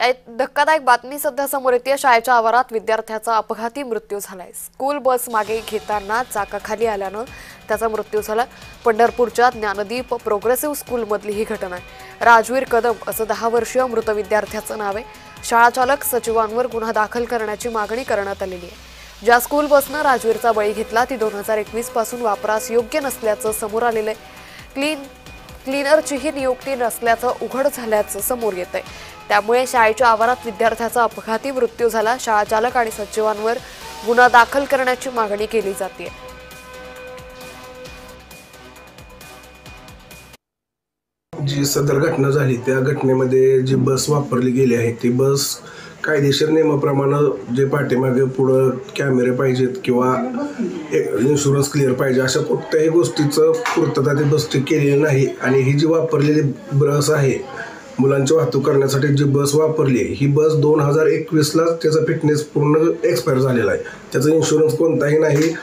एक धक्कादायक बातमी सध्या समोर येते। शाळेच्या आवारात विद्यार्थ्याचा अपघाती मृत्यू झालाय। स्कूल बस मागे घेताना चाकाखाली आल्यानं त्याचा मृत्यू झाला। पंढरपूरच्या ज्ञानदीप प्रोग्रेसिव्ह स्कूल मधली ही घटना आहे। राजवीर कदम असं 10 वर्षीय मृत विद्यार्थ्याचं नाव आहे। शाळा चालक सचिवांवर गुन्हा दाखल करण्याची मागणी करण्यात आलेली आहे। ज्या स्कूल बसनं राजवीरचा बळी घेतला ती 2021 पासून वापरास योग्य नसल्याचं समोर आलेलं आहे। क्लीनरचीही नियुक्ती नसल्याचं उघड झाल्याचं समोर येतंय। त्यामुळे शाळेच्या आवारात विद्यार्थ्याचा अपघाती मृत्यू झाला। शाळा चालक आणि सचिवांवर गुन्हा दाखल करण्याची मागणी केली जाते। जी सदर घटना झाली त्या घटनेमध्ये जी बस वापरली गेली आहे ती बस कायदेशीर नियमाप्रमाणे जे पाठीमागे पुढं कॅमेरे पाहिजेत किंवा इन्शुरन्स क्लिअर पाहिजे अशा कोणत्याही गोष्टीचं पूर्तता ती बसची केलेली नाही। आणि ही जी वापरलेली बस आहे मुलांची वाहतूक करण्यासाठी जी बस वापरली ही बस 2021ला त्याचा फिटनेस पूर्ण एक्सपायर झालेला आहे। त्याचा इन्शुरन्स कोणताही नाही।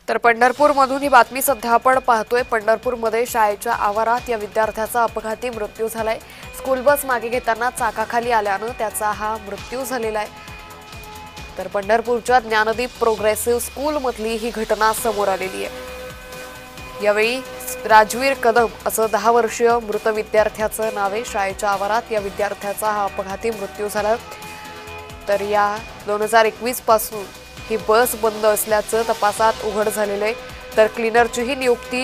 तर पंढरपूरमधून ही बातमी सध्या आपण पाहतोय। पंढरपूरमध्ये शाळेच्या आवारात या विद्यार्थ्याचा अपघाती मृत्यू झालाय। स्कूल बस मागे घेताना चाकाखाली आल्यानं त्याचा हा मृत्यू झालेला आहे। तर पंढरपूरच्या ज्ञानदीप प्रोग्रेसिव्ह स्कूल मधली ही घटना समोर आलेली आहे। यावेळी राजवीर कदम असं 10 वर्षीय मृत विद्यार्थ्याचं नाव आहे। शाळेच्या आवारात या विद्यार्थ्याचा हा अपघाती मृत्यू झाला। तर या 2021 पासून ही बस बंद असल्याचं तपासात उघड झालेलं आहे। तर क्लीनरचीही नियुक्ती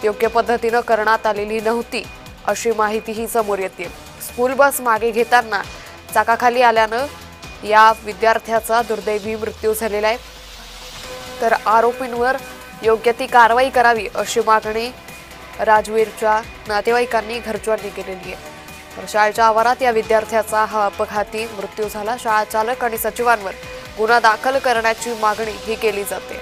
योग्य पद्धतीनं करण्यात आलेली नव्हती अशी माहितीही समोर येते। स्कूल बस मागे घेताना चाकाखाली आल्यानं या विद्यार्थ्याचा दुर्दैवी मृत्यू झालेला आहे। तर आरोपींवर योग्य ती कारवाई करावी अशी मागणी राजवीरच्या नातेवाईकांनी घरच्यांनी केलेली आहे। तर शाळेच्या आवारात या विद्यार्थ्याचा हा अपघाती मृत्यू झाला। शाळा चालक आणि सचिवांवर गुन्हा दाखल करण्याची मागणी ही केली जाते।